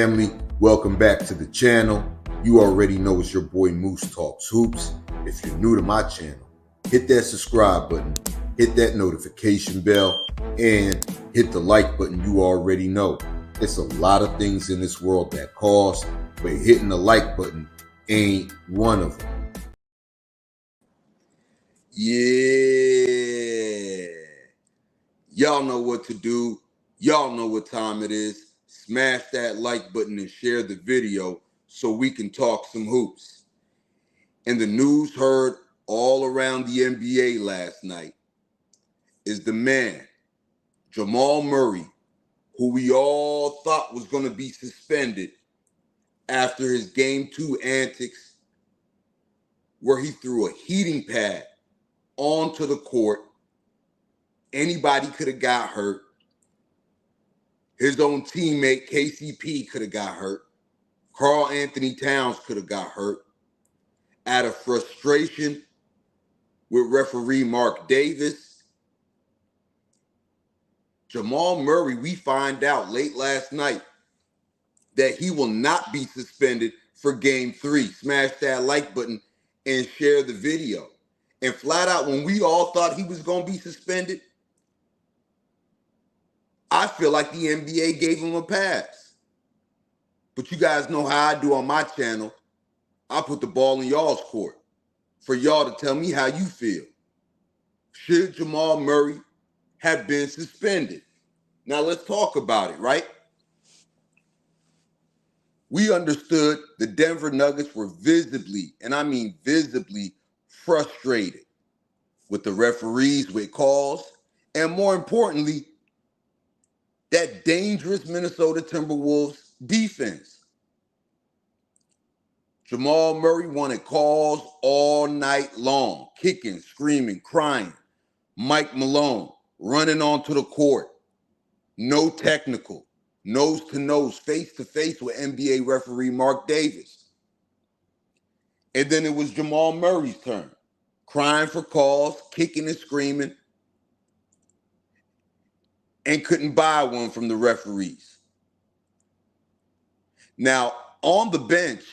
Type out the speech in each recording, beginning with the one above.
family, welcome back to the channel. You already know it's your boy Moose Talks Hoops. If you're new to my channel, hit that subscribe button, hit that notification bell, and hit the like button. You already know it's a lot of things in this world that cost, but hitting the like button ain't one of them. Yeah, y'all know what to do. Y'all know what time it is. Smash that like button and share the video so we can talk some hoops. And the news heard all around the NBA last night is the man, Jamal Murray, who we all thought was going to be suspended after his Game 2 antics where he threw a heating pad onto the court. Anybody could have got hurt. His own teammate, KCP, could have got hurt. Karl Anthony Towns could have got hurt. Out of frustration with referee Mark Davis, Jamal Murray, we find out late last night that he will not be suspended for Game 3. Smash that like button and share the video. And flat out, when we all thought he was going to be suspended, I feel like the NBA gave him a pass. But you guys know how I do on my channel. I put the ball in y'all's court for y'all to tell me how you feel. Should Jamal Murray have been suspended? Now let's talk about it, right? We understood the Denver Nuggets were visibly, and I mean visibly, frustrated with the referees, with calls, and more importantly, that dangerous Minnesota Timberwolves defense. Jamal Murray wanted calls all night long, kicking, screaming, crying. Mike Malone running onto the court. No technical, nose to nose, face to face with NBA referee Mark Davis. And then it was Jamal Murray's turn, crying for calls, kicking and screaming, and couldn't buy one from the referees. Now, on the bench,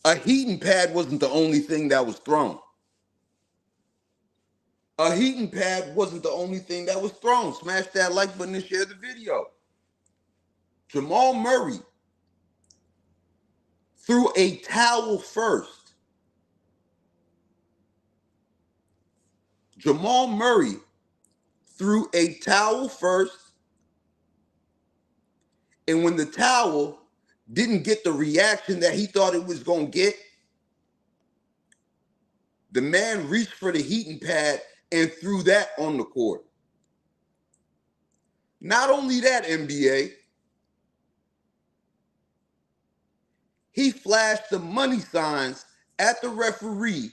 a heating pad wasn't the only thing that was thrown. A heating pad wasn't the only thing that was thrown. Smash that like button and share the video. Jamal Murray threw a towel first. Jamal Murray threw a towel first, and when the towel didn't get the reaction that he thought it was going to get, the man reached for the heating pad and threw that on the court. Not only that, NBA, he flashed the money signs at the referee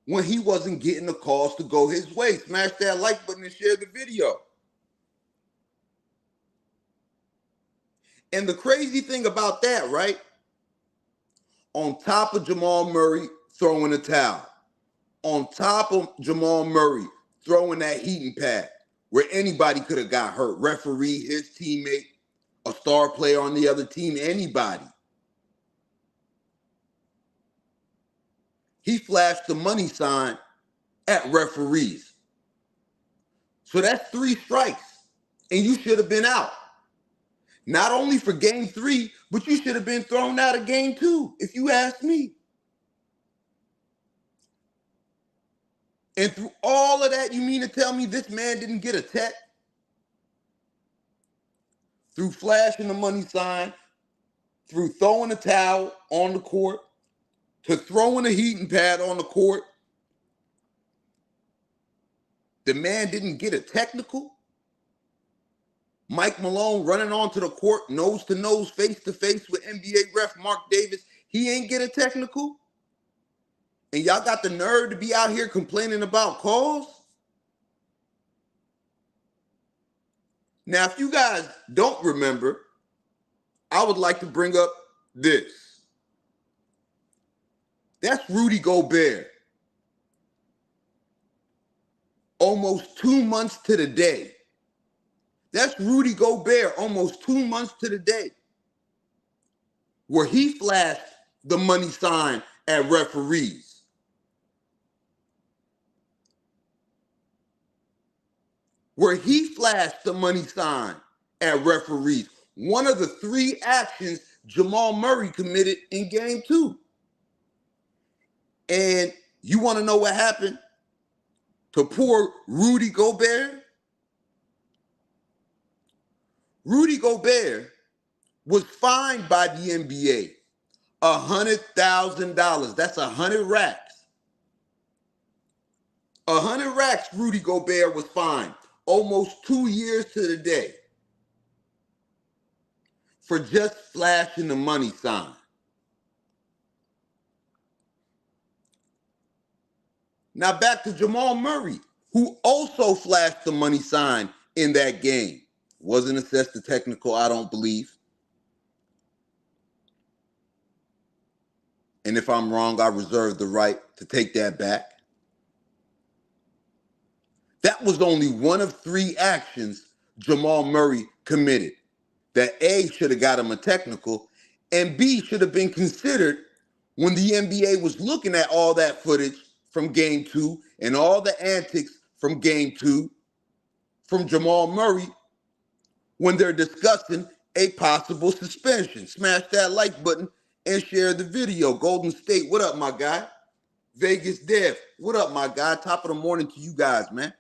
when he wasn't getting the calls to go his way. Smash that like button and share the video. And the crazy thing about that, right? On top of Jamal Murray throwing a towel, on top of Jamal Murray throwing that heating pad where anybody could have got hurt, referee, his teammate, a star player on the other team, anybody. He flashed the money sign at referees. So that's 3 strikes, and you should have been out. Not only for Game 3, but you should have been thrown out of Game 2, if you ask me. And through all of that, you mean to tell me this man didn't get a tech? Through flashing the money sign, through throwing a towel on the court, to throwing a heating pad on the court, the man didn't get a technical? Mike Malone running onto the court, nose to nose, face to face with NBA ref Mark Davis, he ain't get a technical? And y'all got the nerve to be out here complaining about calls? Now, if you guys don't remember, I would like to bring up this. That's Rudy Gobert. Almost 2 months to the day, That's Rudy Gobert almost 2 months to the day, where he flashed the money sign at referees. Where he flashed the money sign at referees. One of the 3 actions Jamal Murray committed in game 2. And you want to know what happened to poor Rudy Gobert? Rudy Gobert was fined by the NBA $100,000. That's 100 racks. 100 racks Rudy Gobert was fined. Almost 2 years to the day for just flashing the money sign. Now back to Jamal Murray, who also flashed the money sign in that game. Wasn't assessed the technical, I don't believe. And if I'm wrong, I reserve the right to take that back. That was only one of 3 actions Jamal Murray committed that A, should have got him a technical, and B, should have been considered when the NBA was looking at all that footage from game 2 and all the antics from game 2 from Jamal Murray when they're discussing a possible suspension. Smash that like button and share the video. Golden State, what up, my guy? Vegas Dev, what up, my guy? Top of the morning to you guys, man.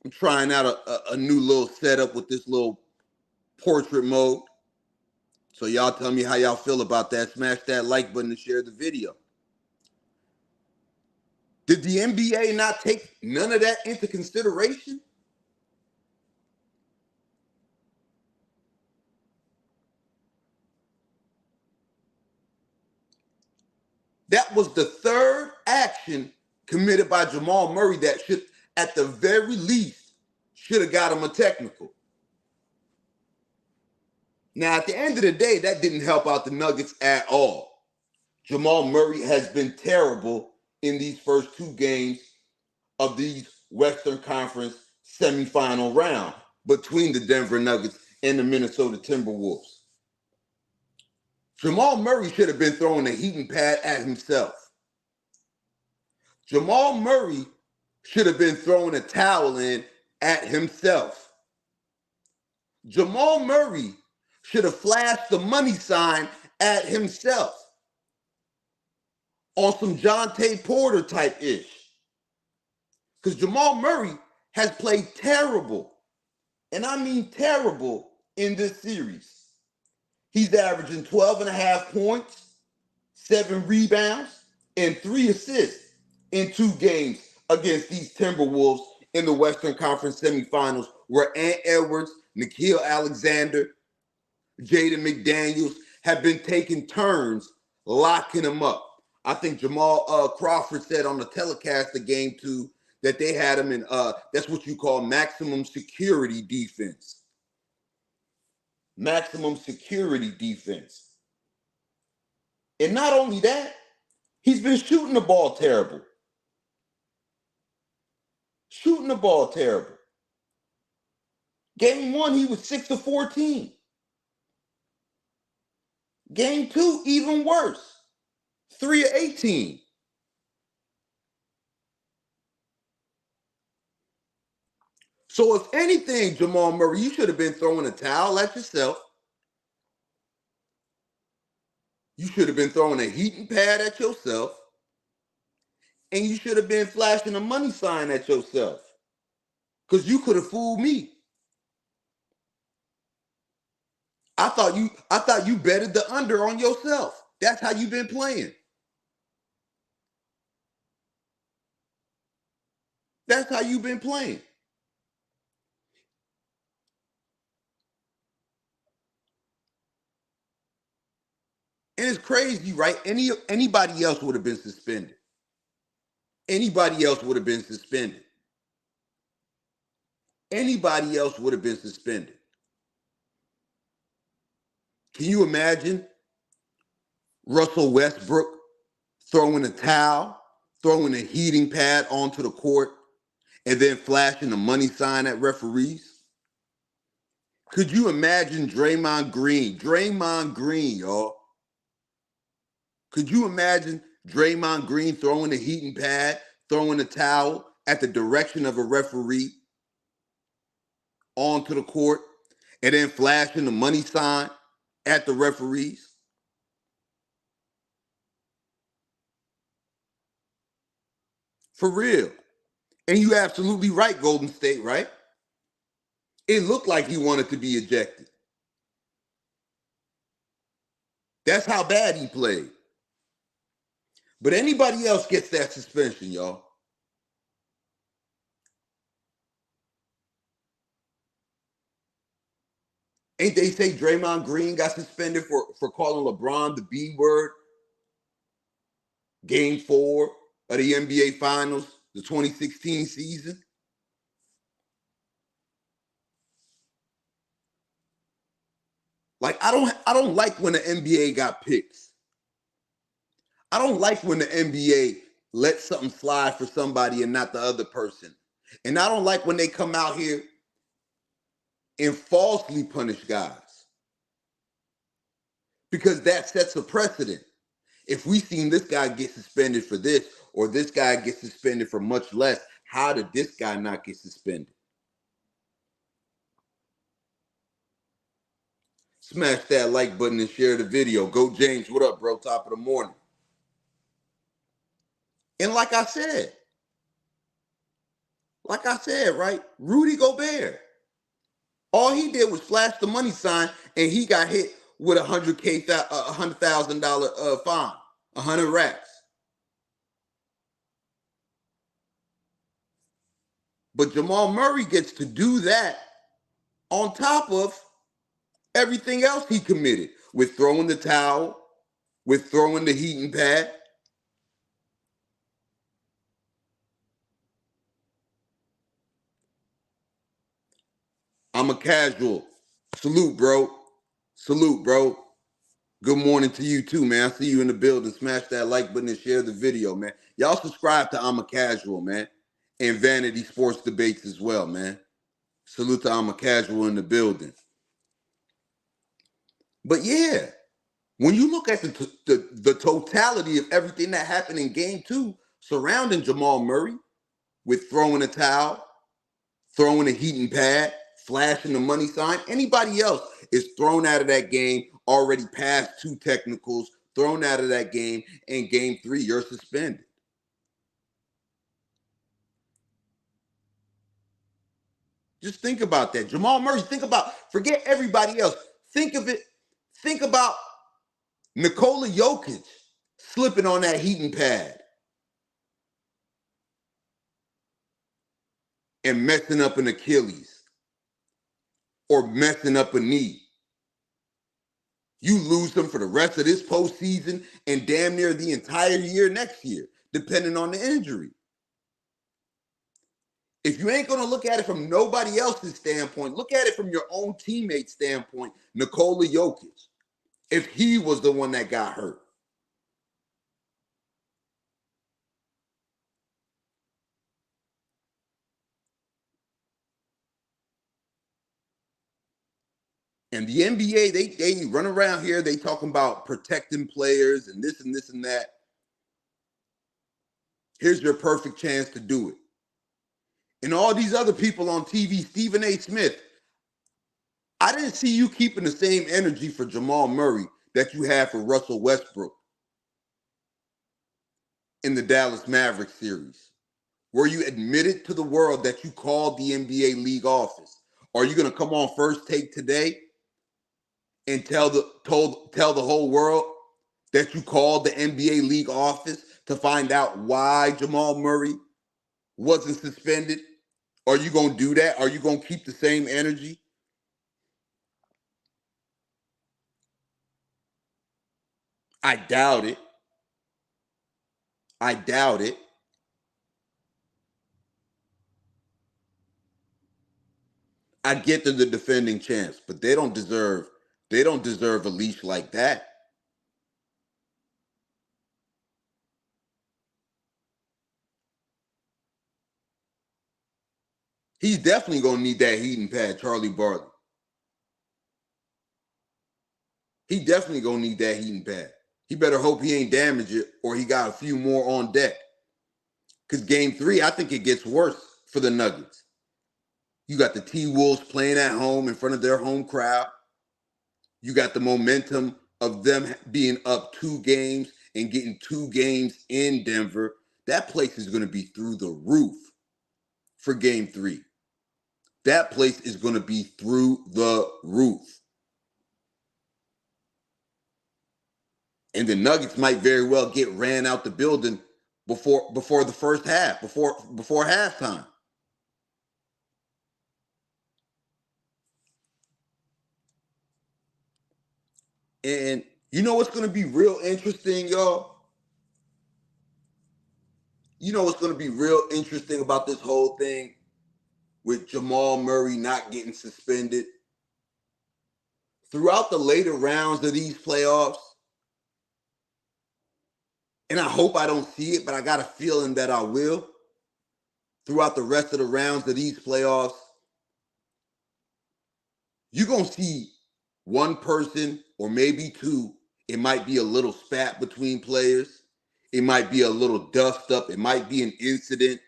I'm trying out a new little setup with this little portrait mode. So y'all tell me how y'all feel about that. Smash that like button and share the video. Did the NBA not take none of that into consideration? That was the 3rd action committed by Jamal Murray that should, at the very least, should have got him a technical. Now, at the end of the day, that didn't help out the Nuggets at all. Jamal Murray has been terrible in these first 2 games of these Western Conference semifinal round between the Denver Nuggets and the Minnesota Timberwolves. Jamal Murray should have been throwing a heating pad at himself. Jamal Murray should have been throwing a towel in at himself. Jamal Murray should have flashed the money sign at himself on some Jonte Porter type-ish. Because Jamal Murray has played terrible, and I mean terrible, in this series. He's averaging 12.5 points, 7 rebounds, and 3 assists in 2 games against these Timberwolves in the Western Conference semifinals, where Ant Edwards, Nickeil Alexander, Jaden McDaniels have been taking turns locking him up. I think Jamal Crawford said on the telecast of game 2 that they had him in, that's what you call maximum security defense. Maximum security defense. And not only that, he's been shooting the ball terrible. Shooting the ball terrible. Game 1, he was 6 of 14. Game 2, even worse. 3 of 18. So if anything, Jamal Murray, you should have been throwing a towel at yourself. You should have been throwing a heating pad at yourself. And you should have been flashing a money sign at yourself. Because you could have fooled me. I thought you betted the under on yourself. That's how you've been playing. That's how you've been playing. And it's crazy, right? Anybody else would have been suspended. Anybody else would have been suspended. Anybody else would have been suspended. Can you imagine Russell Westbrook throwing a towel, throwing a heating pad onto the court, and then flashing the money sign at referees? Could you imagine Draymond Green? Draymond Green, y'all. Could you imagine Draymond Green throwing the heating pad, throwing the towel at the direction of a referee onto the court, and then flashing the money sign at the referees? For real. And you absolutely right, Golden State, right? It looked like he wanted to be ejected. That's how bad he played. But anybody else gets that suspension, y'all. Ain't they say Draymond Green got suspended for calling LeBron the B word? Game 4 of the NBA Finals, the 2016 season. Like, I don't like when the NBA got picks. I don't like when the NBA lets something slide for somebody and not the other person. And I don't like when they come out here and falsely punish guys, because that sets a precedent. If we seen this guy get suspended for this, or this guy gets suspended for much less, how did this guy not get suspended? Smash that like button and share the video. Go James, what up, bro? Top of the morning. And like I said, right? Rudy Gobert. All he did was flash the money sign, and he got hit with $100,000 fine, 100 racks. But Jamal Murray gets to do that on top of everything else he committed, with throwing the towel, with throwing the heating pad. I'm a casual. Salute, bro. Salute, bro. Good morning to you too, man. I see you in the building. Smash that like button and share the video, man. Y'all subscribe to I'm a Casual, man. And Vanity Sports Debates as well, man. Salute to I'm a Casual in the building. But yeah, when you look at the totality of everything that happened in game 2 surrounding Jamal Murray, with throwing a towel, throwing a heating pad, flashing the money sign, anybody else is thrown out of that game, already past 2 technicals, thrown out of that game, and game 3, you're suspended. Just think about that. Jamal Murray, forget everybody else. Think about Nikola Jokic slipping on that heating pad and messing up an Achilles or messing up a knee. You lose them for the rest of this postseason and damn near the entire year next year, depending on the injury. If you ain't going to look at it from nobody else's standpoint, look at it from your own teammate standpoint, Nikola Jokic, if he was the one that got hurt. And the NBA, they run around here, they talking about protecting players and this and this and that. Here's your perfect chance to do it. And all these other people on TV, Stephen A. Smith, I didn't see you keeping the same energy for Jamal Murray that you had for Russell Westbrook in the Dallas Mavericks series, where you admitted to the world that you called the NBA league office. Are you going to come on First Take today and tell the whole world that you called the NBA league office to find out why Jamal Murray wasn't suspended? Are you going to do that? Are you going to keep the same energy? I doubt it. I doubt it. I get they're the defending champs, but they don't deserve a leash like that. He's definitely going to need that heating pad, Charlie Barkley. He definitely going to need that heating pad. He better hope he ain't damaged it or he got a few more on deck. Because game 3, I think it gets worse for the Nuggets. You got the T-Wolves playing at home in front of their home crowd. You got the momentum of them being up 2 games and getting 2 games in Denver. That place is going to be through the roof for game 3. That place is going to be through the roof. And the Nuggets might very well get ran out the building before the first half, before halftime. And you know what's going to be real interesting, y'all? You know what's going to be real interesting about this whole thing with Jamal Murray not getting suspended? Throughout the later rounds of these playoffs, and I hope I don't see it, but I got a feeling that I will. Throughout the rest of the rounds of these playoffs, you're going to see one person or maybe 2. It might be a little spat between players. It might be a little dust up. It might be an incident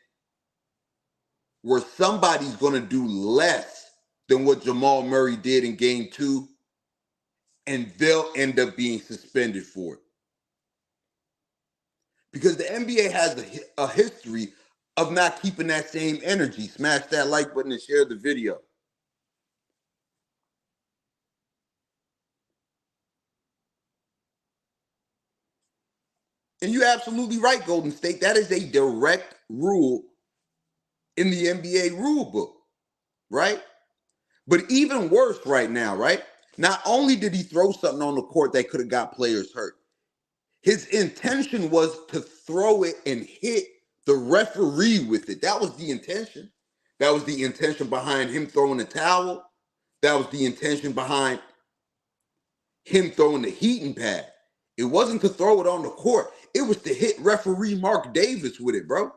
where somebody's going to do less than what Jamal Murray did in game 2, and they'll end up being suspended for it. Because the NBA has a history of not keeping that same energy. Smash that like button and share the video. And you're absolutely right, Golden State. That is a direct rule in the NBA rule book, right? But even worse right now, right? Not only did he throw something on the court that could have got players hurt, his intention was to throw it and hit the referee with it. That was the intention. That was the intention behind him throwing the towel. That was the intention behind him throwing the heating pad. It wasn't to throw it on the court. It was to hit referee Mark Davis with it, bro.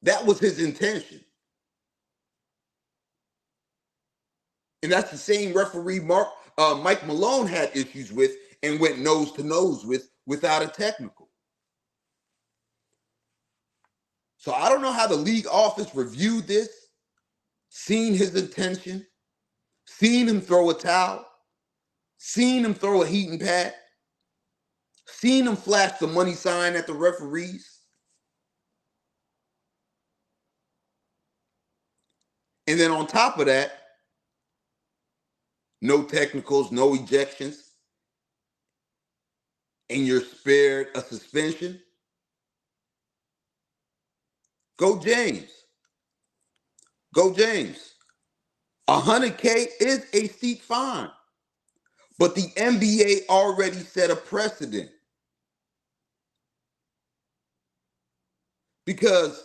That was his intention. And that's the same referee Mike Malone had issues with and went nose to nose with without a technical. So I don't know how the league office reviewed this, seen his intention, seen him throw a towel, seen him throw a heating pad, seen him flash the money sign at the referees. And then on top of that, no technicals, no ejections, and you're spared a suspension. Go James. Go James. $100K is a steep fine. But the NBA already set a precedent. Because,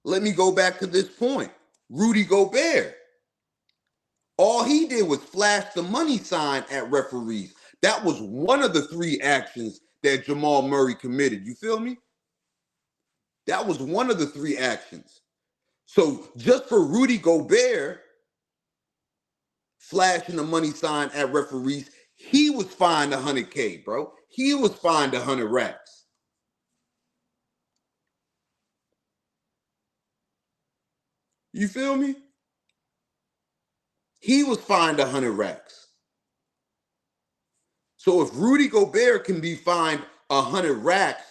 let me go back to this point. Rudy Gobert. All he did was flash the money sign at referees. That was one of the 3 actions that Jamal Murray committed. You feel me? That was one of the 3 actions. So just for Rudy Gobert flashing the money sign at referees, he was fined $100K, bro. He was fined 100 racks. You feel me? He was fined 100 racks. So if Rudy Gobert can be fined 100 racks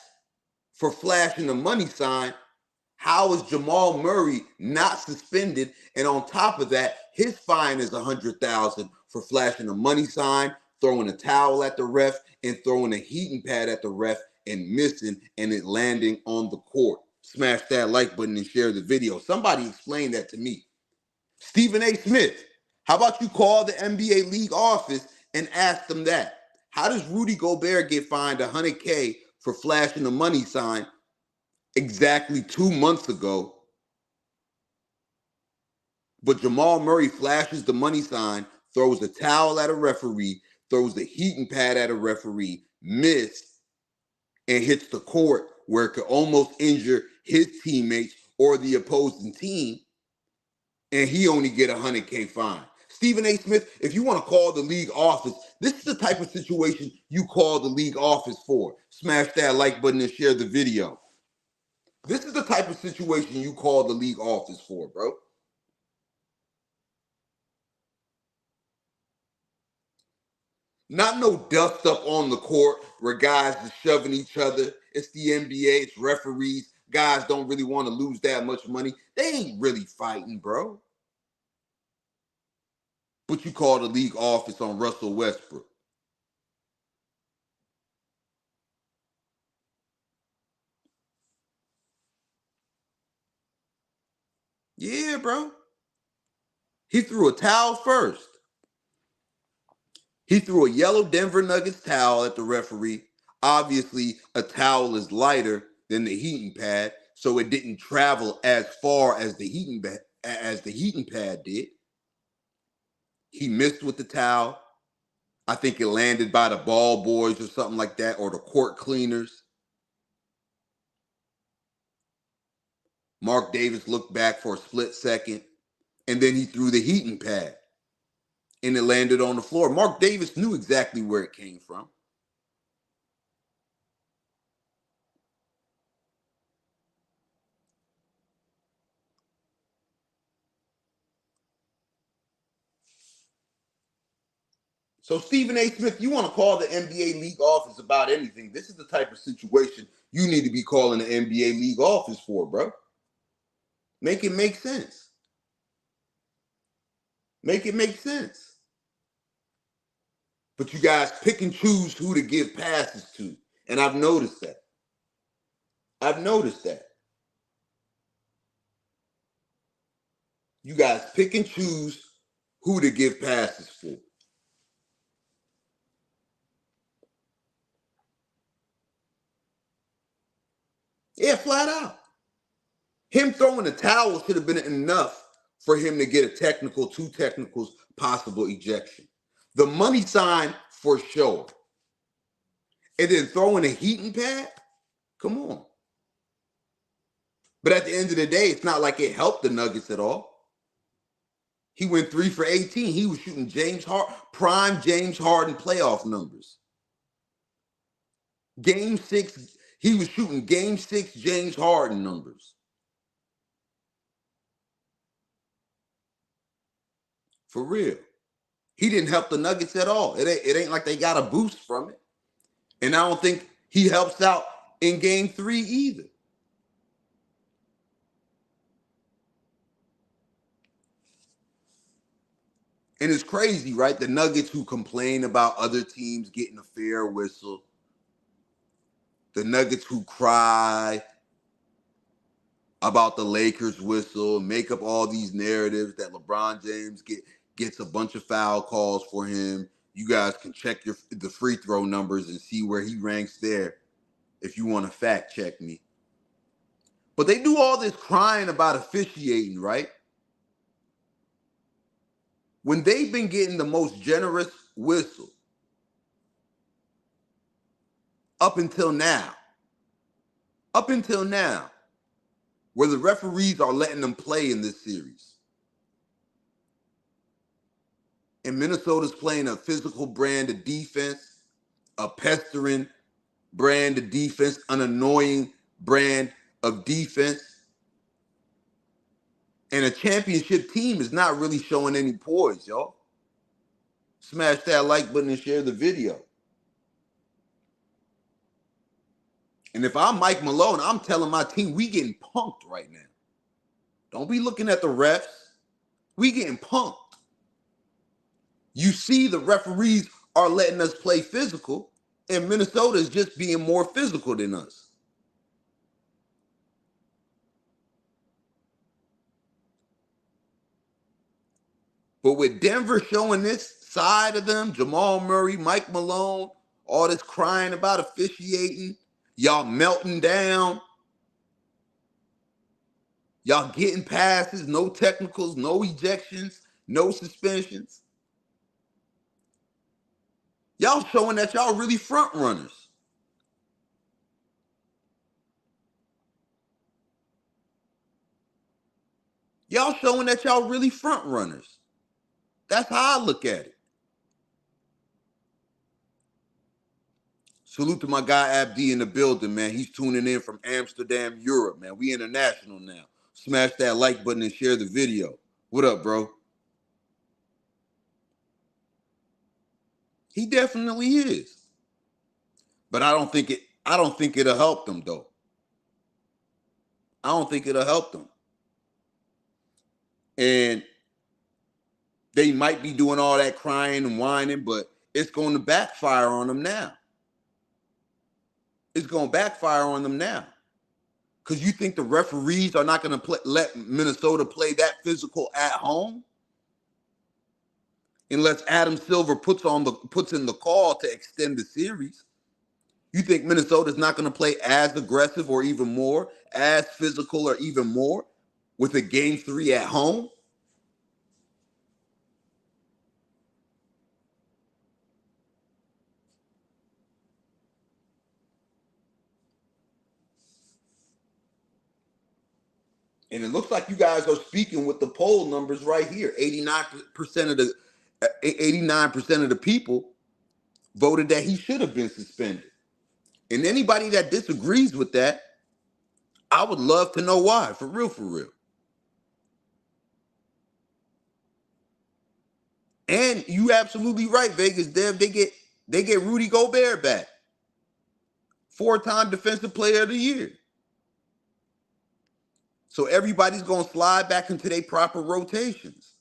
for flashing the money sign, how is Jamal Murray not suspended? And on top of that, his fine is $100,000 for flashing a money sign, throwing a towel at the ref, and throwing a heating pad at the ref and missing and it landing on the court. Smash that like button and share the video. Somebody explain that to me. Stephen A. Smith, how about you call the NBA league office and ask them that? How does Rudy Gobert get fined $100K for flashing a money sign exactly 2 months ago, but Jamal Murray flashes the money sign, throws a towel at a referee, throws the heating pad at a referee, missed, and hits the court where it could almost injure his teammates or the opposing team, and he only get a 100K fine. Stephen A. Smith, if you want to call the league office, this is the type of situation you call the league office for. Smash that like button and share the video. This is the type of situation you call the league office for, bro. Not no dust up on the court where guys are shoving each other. It's the NBA, it's referees. Guys don't really want to lose that much money. They ain't really fighting, bro. But you call the league office on Russell Westbrook. Yeah, bro. He threw a towel first. He threw a yellow Denver Nuggets towel at the referee. Obviously, a towel is lighter than the heating pad, so it didn't travel as far as the heating pad did. He missed with the towel. I think it landed by the ball boys or something like that, or the court cleaners. Mark Davis looked back for a split second, and then he threw the heating pad, and it landed on the floor. Mark Davis knew exactly where it came from. So Stephen A. Smith, you want to call the NBA league office about anything, this is the type of situation you need to be calling the NBA league office for, bro. Make it make sense. Make it make sense. But you guys pick and choose who to give passes to. And I've noticed that. I've noticed that. You guys pick and choose who to give passes for. Yeah, flat out. Him throwing the towel should have been enough for him to get a technical, 2 technicals, possible ejection. The money sign for sure. And then throwing a heating pad? Come on. But at the end of the day, it's not like it helped the Nuggets at all. He went 3 for 18. He was shooting prime James Harden playoff numbers. Game 6, he was shooting Game 6 James Harden numbers. For real. He didn't help the Nuggets at all. It ain't like they got a boost from it. And I don't think he helps out in Game 3 either. And it's crazy, right? The Nuggets who complain about other teams getting a fair whistle. The Nuggets who cry about the Lakers whistle, make up all these narratives that LeBron James gets a bunch of foul calls for him. You guys can check the free throw numbers and see where he ranks there if you want to fact check me. But they do all this crying about officiating, right? When they've been getting the most generous whistle up until now, where the referees are letting them play in this series. And Minnesota's playing a physical brand of defense, a pestering brand of defense, an annoying brand of defense. And a championship team is not really showing any poise, y'all. Smash that like button and share the video. And if I'm Mike Malone, I'm telling my team, we getting punked right now. Don't be looking at the refs. We getting punked. You see the referees are letting us play physical, and Minnesota is just being more physical than us. But with Denver showing this side of them, Jamal Murray, Mike Malone, all this crying about officiating, y'all melting down, y'all getting passes, no technicals, no ejections, no suspensions. Y'all showing that y'all really front runners. Y'all showing that y'all really front runners. That's how I look at it. Salute to my guy Abdi in the building, man. He's tuning in from Amsterdam, Europe, man. We international now. Smash that like button and share the video. What up, bro? He definitely is. But I don't think it'll help them though. I don't think it'll help them. And they might be doing all that crying and whining, but it's going to backfire on them now. It's going to backfire on them now. Because you think the referees are not going to let Minnesota play that physical at home? Unless Adam Silver puts in the call to extend the series. You think Minnesota's not going to play as aggressive or even more, as physical or even more with a game 3 at home? And it looks like you guys are speaking with the poll numbers right here. 89% of the people voted that he should have been suspended. And anybody that disagrees with that, I would love to know why, for real, for real. And you absolutely right, Vegas Dev. They get Rudy Gobert back. 4-time Defensive Player of the Year. So everybody's going to slide back into their proper rotations.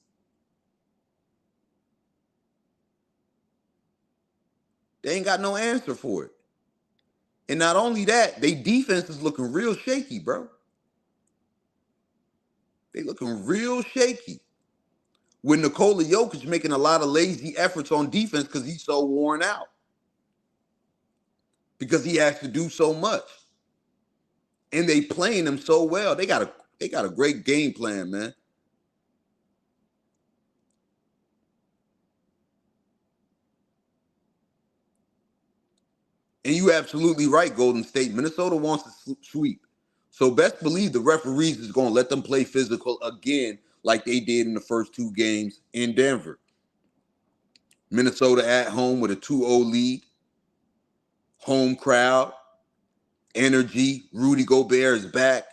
They ain't got no answer for it. And not only that, they defense is looking real shaky, bro. They looking real shaky. With Nikola Jokic making a lot of lazy efforts on defense because he's so worn out. Because he has to do so much. And they playing him so well. They got a great game plan, man. And you absolutely right, Golden State. Minnesota wants to sweep. So best believe the referees is going to let them play physical again like they did in the first 2 games in Denver. Minnesota at home with a 2-0 lead. Home crowd. Energy. Rudy Gobert is back.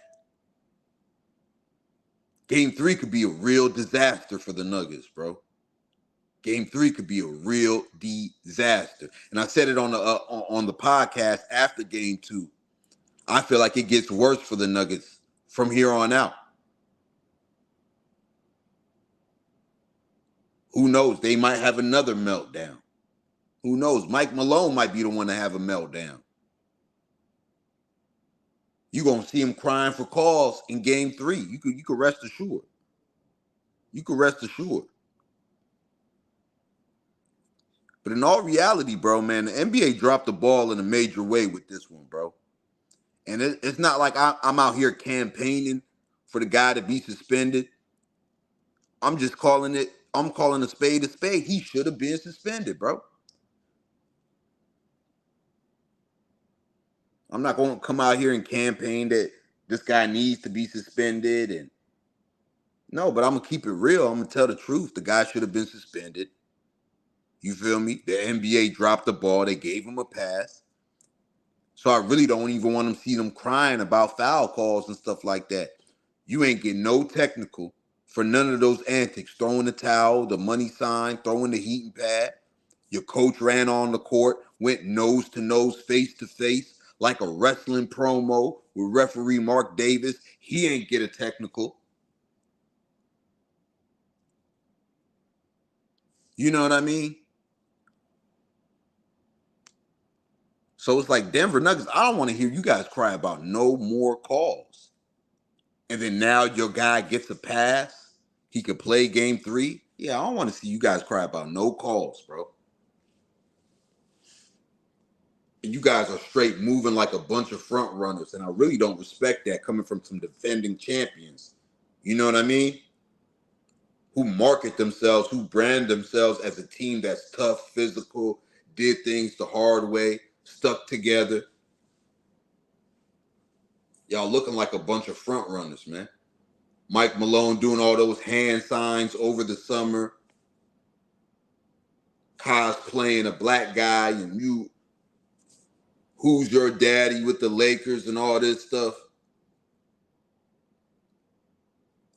Game 3 could be a real disaster for the Nuggets, bro. Game 3 could be a real disaster. And I said it on the podcast after Game 2. I feel like it gets worse for the Nuggets from here on out. Who knows? They might have another meltdown. Who knows? Mike Malone might be the one to have a meltdown. You're going to see him crying for calls in Game 3. You could rest assured. You could rest assured. But in all reality, bro, man, the NBA dropped the ball in a major way with this one, bro. And it's not like I'm out here campaigning for the guy to be suspended. I'm just calling a spade a spade. He should have been suspended, bro. I'm not going to come out here and campaign that this guy needs to be suspended. And no, but I'm going to keep it real. I'm going to tell the truth. The guy should have been suspended. You feel me? The NBA dropped the ball. They gave him a pass. So I really don't even want to see them crying about foul calls and stuff like that. You ain't getting no technical for none of those antics. Throwing the towel, the money sign, throwing the heating pad. Your coach ran on the court, went nose to nose, face to face, like a wrestling promo with referee Mark Davis. He ain't get a technical. You know what I mean? So it's like Denver Nuggets, I don't want to hear you guys cry about no more calls. And then now your guy gets a pass. He could play Game 3. Yeah, I don't want to see you guys cry about no calls, bro. And you guys are straight moving like a bunch of front runners. And I really don't respect that coming from some defending champions. You know what I mean? Who market themselves, who brand themselves as a team that's tough, physical, did things the hard way, stuck together. Y'all looking like a bunch of front runners, man. Mike Malone doing all those hand signs over the summer, cosplaying a black guy, and you, who's your daddy with the Lakers and all this stuff.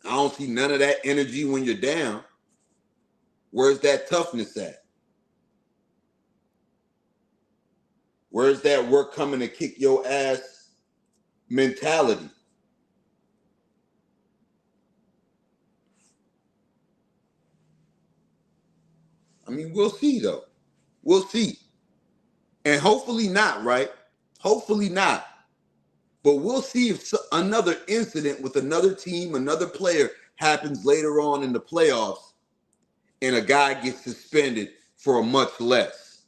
I don't see none of that energy when you're down. Where's that toughness at? Where's that work coming to kick your ass mentality? I mean, we'll see though. We'll see. And hopefully not, right? Hopefully not. But we'll see if another incident with another team, another player happens later on in the playoffs and a guy gets suspended for a much less.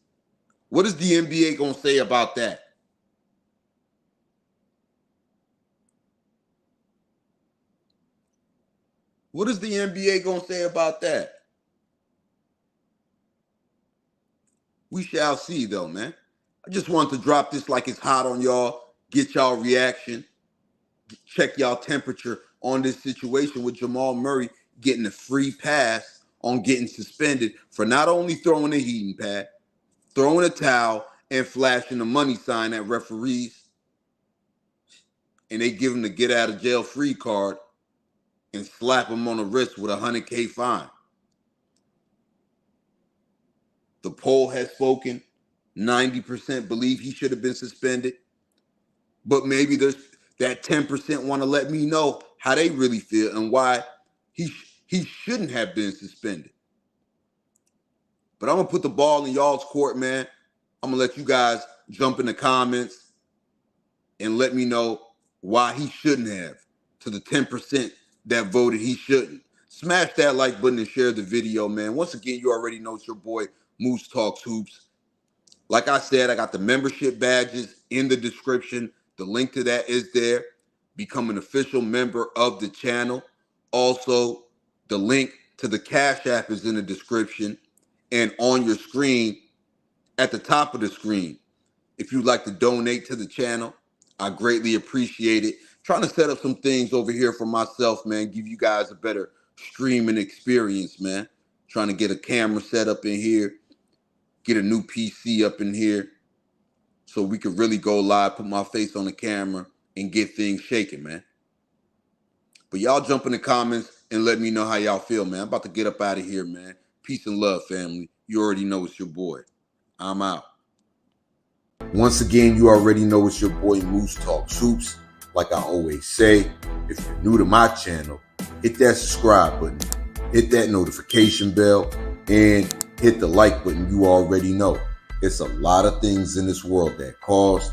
What is the NBA going to say about that? What is the NBA going to say about that? We shall see, though, man. I just wanted to drop this like it's hot on y'all, get y'all reaction, check y'all temperature on this situation with Jamal Murray getting a free pass on getting suspended for not only throwing a heating pad, throwing a towel, and flashing a money sign at referees, and they give him the get out of jail free card and slap him on the wrist with a $100K fine. The poll has spoken. 90% believe he should have been suspended. But maybe there's that 10% want to let me know how they really feel and why he shouldn't have been suspended. But I'm going to put the ball in y'all's court, man. I'm going to let you guys jump in the comments and let me know why he shouldn't have, to the 10% that voted he shouldn't. Smash that like button and share the video, man. Once again, you already know it's your boy, Moose Talks Hoops. Like I said, I got the membership badges in the description. The link to that is there. Become an official member of the channel. Also, the link to the Cash App is in the description and on your screen, at the top of the screen. If you'd like to donate to the channel, I greatly appreciate it. Trying to set up some things over here for myself, man. Give you guys a better streaming experience, man. Trying to get a camera set up in here. Get a new PC up in here so we could really go live, put my face on the camera, and get things shaking, man. But y'all jump in the comments and let me know how y'all feel, man. I'm about to get up out of here, man. Peace and love, family. You already know it's your boy. I'm out. Once again, you already know it's your boy, Moose Talks Hoops. Like I always say, if you're new to my channel, hit that subscribe button, hit that notification bell, and hit the like button. You already know. It's a lot of things in this world that cause